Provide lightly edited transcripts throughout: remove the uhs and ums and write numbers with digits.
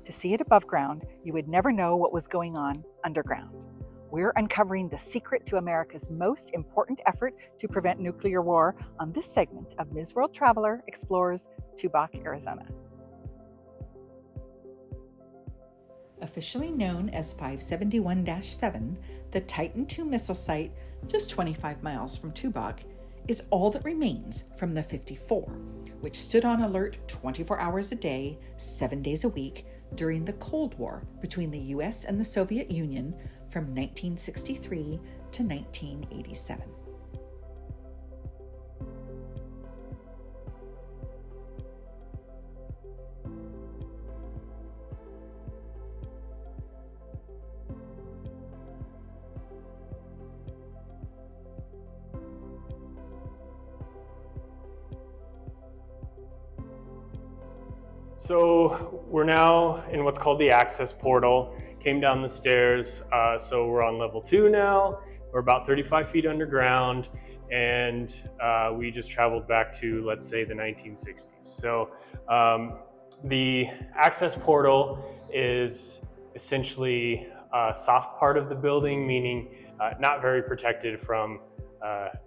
To see it above ground, you would never know what was going on underground. We're uncovering the secret to America's most important effort to prevent nuclear war on this segment of Ms. World Traveler Explores Tubac, Arizona. Officially known as 571-7, the Titan II missile site, just 25 miles from Tubac, is all that remains from the 54, which stood on alert 24 hours a day, 7 days a week, during the Cold War between the US and the Soviet Union from 1963 to 1987. So we're now in what's called the access portal. Came down the stairs, so we're on level 2 now. We're about 35 feet underground, and we just traveled back to, let's say, the 1960s. So the access portal is essentially a soft part of the building, meaning not very protected from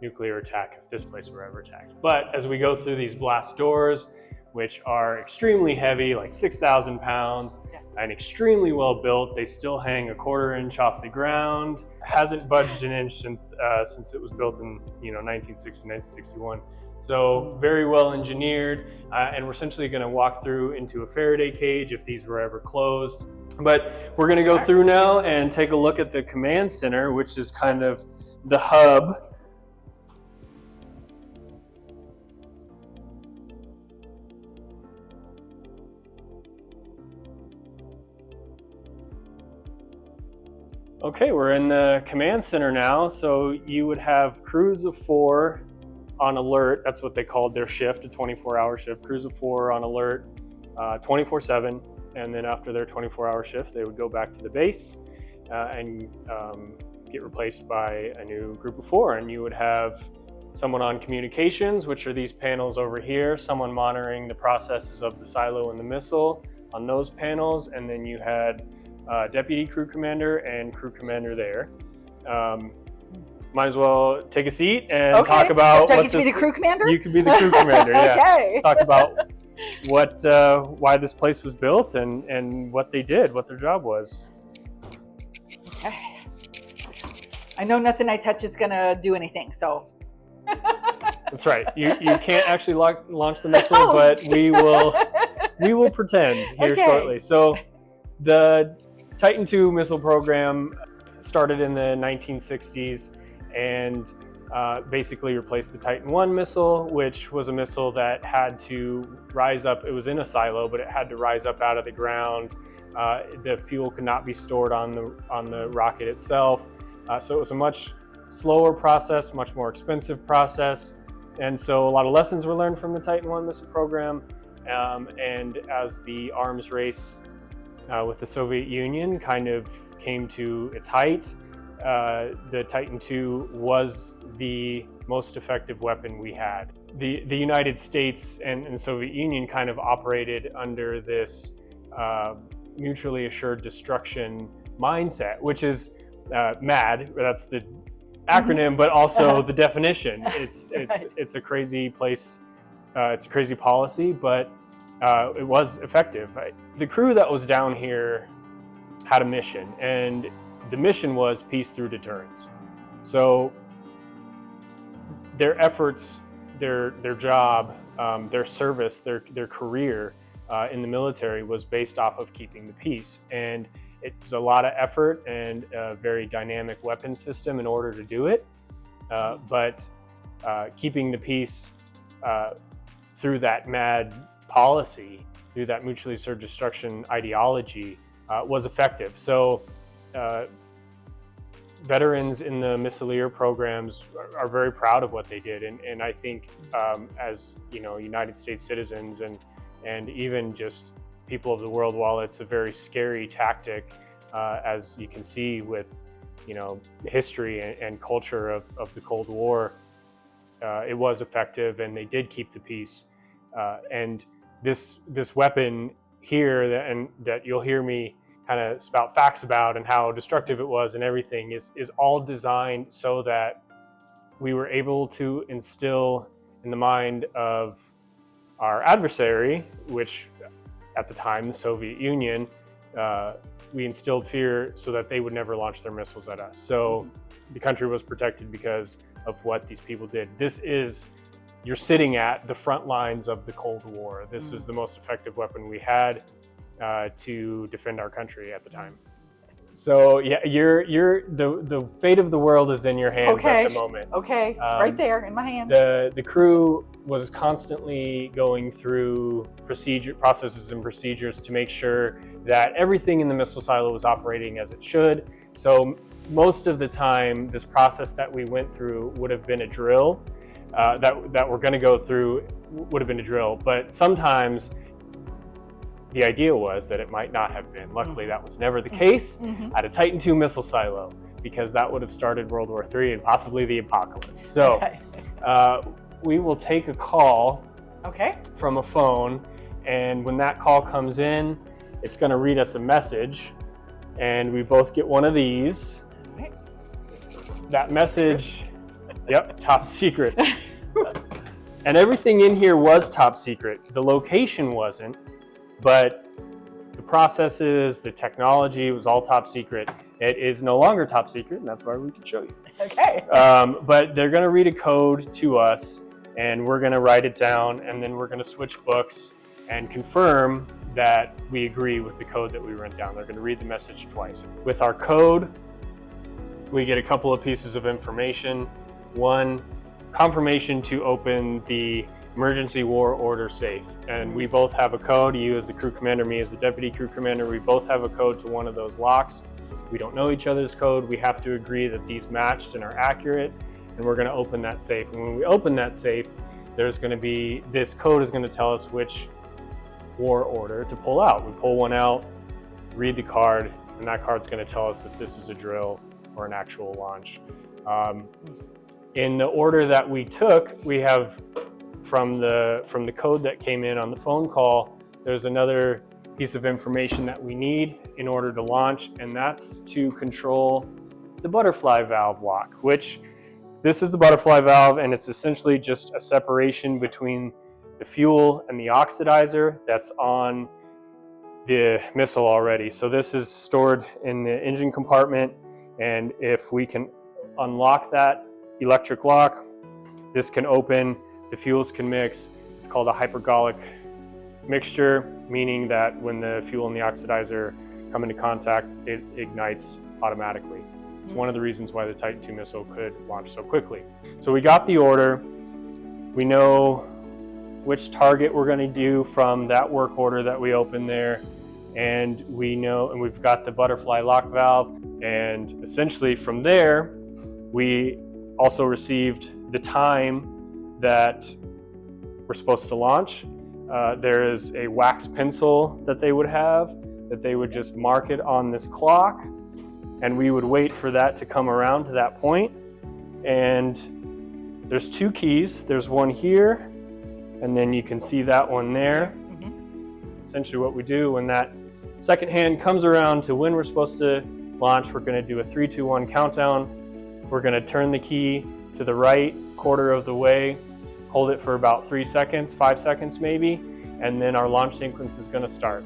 nuclear attack if this place were ever attacked. But as we go through these blast doors, which are extremely heavy, like 6,000 pounds, and extremely well built. They still hang a quarter inch off the ground. Hasn't budged an inch since it was built in 1960, 1961. So very well engineered, and we're essentially going to walk through into a Faraday cage if these were ever closed. But we're going to go through now and take a look at the command center, which is kind of the hub. Okay, we're in the command center now. So you would have crews of 4 on alert. That's what they called their shift, a 24-hour shift. Crews of 4 on alert 24/7. And then after their 24-hour shift, they would go back to the base and get replaced by a new group of 4. And you would have someone on communications, which are these panels over here, someone monitoring the processes of the silo and the missile on those panels. And then you had deputy crew commander and crew commander there. Might as well take a seat and talk about. Do I get to be the crew commander? You could be the crew commander. Yeah. Okay. Talk about why this place was built and what they did, what their job was. Okay. I know nothing I touch is gonna do anything, so. That's right. You can't actually launch the missile, but we will pretend here shortly. So the Titan II missile program started in the 1960s and basically replaced the Titan I missile, which was a missile that had to rise up. It was in a silo, but it had to rise up out of the ground. The fuel could not be stored on the rocket itself. So it was a much slower process, much more expensive process. And so a lot of lessons were learned from the Titan I missile program. And as the arms race with the Soviet Union kind of came to its height, the Titan II was the most effective weapon we had. The United States and the Soviet Union kind of operated under this mutually assured destruction mindset, which is MAD. That's the acronym, but also the definition. It's a crazy place. It's a crazy policy, but it was effective. The crew that was down here had a mission, and the mission was peace through deterrence. So their efforts, their job, their service, their career in the military was based off of keeping the peace. And it was a lot of effort and a very dynamic weapon system in order to do it. But keeping the peace through that MAD policy, through that mutually assured destruction ideology, was effective. So veterans in the missileer programs are very proud of what they did. And I think as United States citizens and even just people of the world, while it's a very scary tactic, as you can see with history and culture of the Cold War, it was effective and they did keep the peace. And this weapon here that you'll hear me kind of spout facts about and how destructive it was and everything is all designed so that we were able to instill in the mind of our adversary, which at the time, the Soviet Union, we instilled fear so that they would never launch their missiles at us. So the country was protected because of what these people did. You're sitting at the front lines of the Cold War. This is the most effective weapon we had to defend our country at the time. So yeah, the fate of the world is in your hands at the moment. Okay, right there in my hands. The crew was constantly going through processes and procedures to make sure that everything in the missile silo was operating as it should. So most of the time, this process that we went through would have been a drill. That we're going to go through would have been a drill, but sometimes the idea was that it might not have been. Luckily, that was never the case at a Titan II missile silo, because that would have started World War III and possibly the apocalypse. So we will take a call from a phone, and when that call comes in, it's going to read us a message, and we both get one of these. That message, yep, top secret. And everything in here was top secret. The location wasn't, but the processes, the technology was all top secret. It is no longer top secret, and that's why we can show you. Okay. But they're going to read a code to us, and we're going to write it down, and then we're going to switch books and confirm that we agree with the code that we wrote down. They're going to read the message twice. With our code, we get a couple of pieces of information. One, confirmation to open the emergency war order safe. And we both have a code, you as the crew commander, me as the deputy crew commander, we both have a code to one of those locks. We don't know each other's code. We have to agree that these matched and are accurate, and we're going to open that safe. And when we open that safe, there's going to be, this code is going to tell us which war order to pull out. We pull one out, read the card, and that card's going to tell us if this is a drill or an actual launch. In the order that we took, we have from the code that came in on the phone call, there's another piece of information that we need in order to launch, and that's to control the butterfly valve lock, which this is the butterfly valve, and it's essentially just a separation between the fuel and the oxidizer that's on the missile already. So this is stored in the engine compartment, and if we can unlock that electric lock, this can open, the fuels can mix. It's called a hypergolic mixture, meaning that when the fuel and the oxidizer come into contact, it ignites automatically. It's one of the reasons why the Titan II missile could launch so quickly. So we got the order. We know which target we're going to do from that work order that we opened there. And we know, and we've got the butterfly lock valve. And essentially from there, we also received the time that we're supposed to launch. There is a wax pencil that they would have, that they would just mark it on this clock, and we would wait for that to come around to that point. And there's two keys. There's one here, and then you can see that one there. Essentially what we do when that second hand comes around to when we're supposed to launch, we're going to do a 3, 2, 1 countdown. We're going to turn the key to the right quarter of the way, hold it for about 3 seconds, 5 seconds maybe, and then our launch sequence is going to start.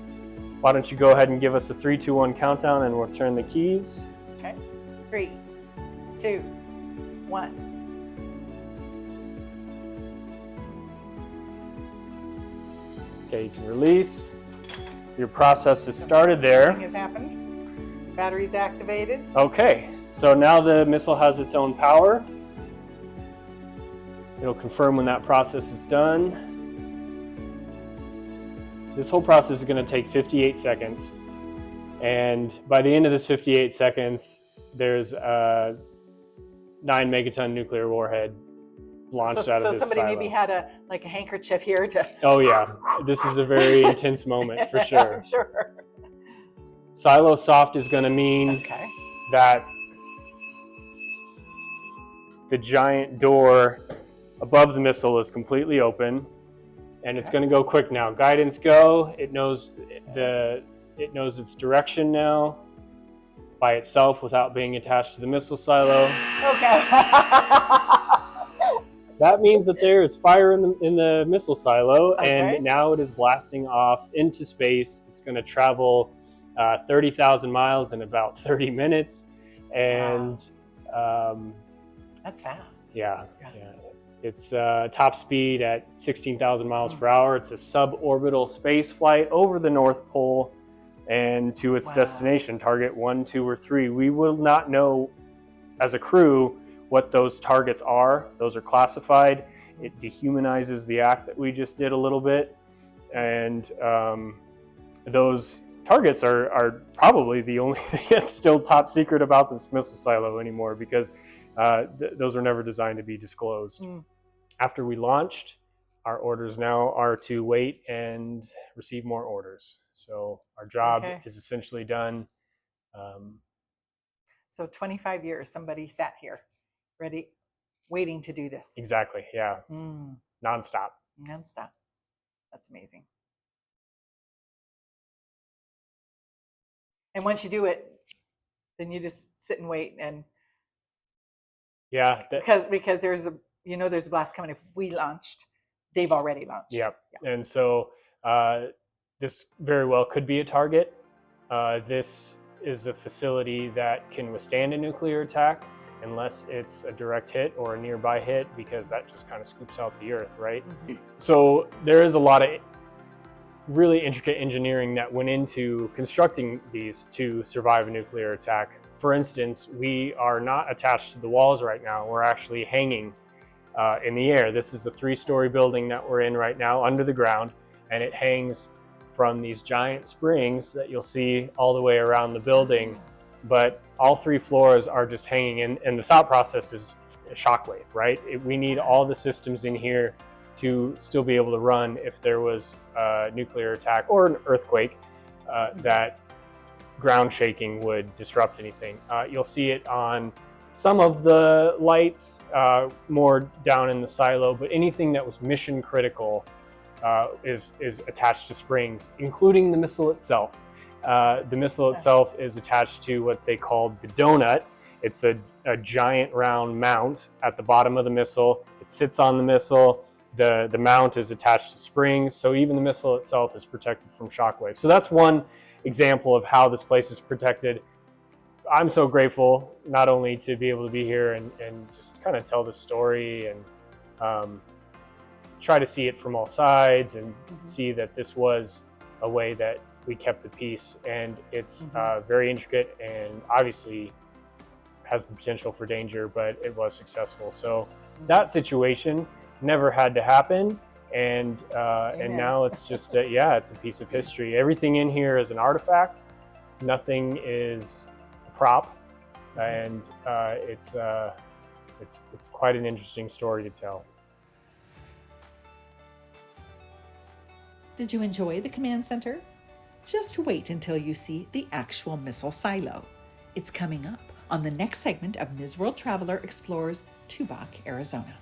Why don't you go ahead and give us a 3, 2, 1 countdown, and we'll turn the keys. Okay. 3, 2, 1. Okay, you can release. Your process is started there. Nothing has happened. Battery's activated. Okay, so now the missile has its own power. It'll confirm when that process is done. This whole process is going to take 58 seconds. And by the end of this 58 seconds, there's a 9 megaton nuclear warhead launched out of this So somebody silo. maybe had a handkerchief here to... Oh yeah, this is a very intense moment for sure. Sure. Silo soft is going to mean that the giant door above the missile is completely open, and it's going to go quick now. Guidance go. It knows its direction now by itself without being attached to the missile silo. Okay. That means that there is fire in the missile silo, Okay. and now it is blasting off into space. It's going to travel 30,000 miles in about 30 minutes, and that's fast. Yeah. It's top speed at 16,000 miles per hour. It's a suborbital space flight over the North Pole and to its destination, target 1, 2, or 3. We will not know as a crew what those targets are. Those are classified. It dehumanizes the act that we just did a little bit. And those targets are probably the only thing that's still top secret about this missile silo anymore, because those were never designed to be disclosed. After we launched, our orders now are to wait and receive more orders. So our job is essentially done. So 25 years, somebody sat here, ready, waiting to do this. Exactly, yeah. Nonstop. Nonstop. That's amazing. And once you do it, then you just sit and wait, and because there's a blast coming. If we launched, they've already launched. Yep. And so this very well could be a target. This is a facility that can withstand a nuclear attack unless it's a direct hit or a nearby hit, because that just kind of scoops out the earth, right? So there is a lot of really intricate engineering that went into constructing these to survive a nuclear attack. For instance, we are not attached to the walls right now. We're actually hanging in the air. This is a 3-story building that we're in right now under the ground, and it hangs from these giant springs that you'll see all the way around the building. But all 3 floors are just hanging in, and the thought process is a shockwave, right? We need all the systems in here to still be able to run if there was a nuclear attack or an earthquake, that ground shaking would disrupt anything. You'll see it on some of the lights, more down in the silo, but anything that was mission critical is attached to springs, including the missile itself. The missile itself is attached to what they called the donut. It's a giant round mount at the bottom of the missile. It sits on the missile. The mount is attached to springs, so even the missile itself is protected from shockwave. So that's one example of how this place is protected. I'm so grateful not only to be able to be here and just kind of tell the story and try to see it from all sides and see that this was a way that we kept the peace, and it's very intricate and obviously has the potential for danger, but it was successful. So that situation never had to happen, and now it's just it's a piece of history. Everything in here is an artifact. Nothing is a prop, and it's quite an interesting story to tell. Did you enjoy the command center? Just wait until you see the actual missile silo. It's coming up on the next segment of Ms. World Traveler Explores Tubac, Arizona.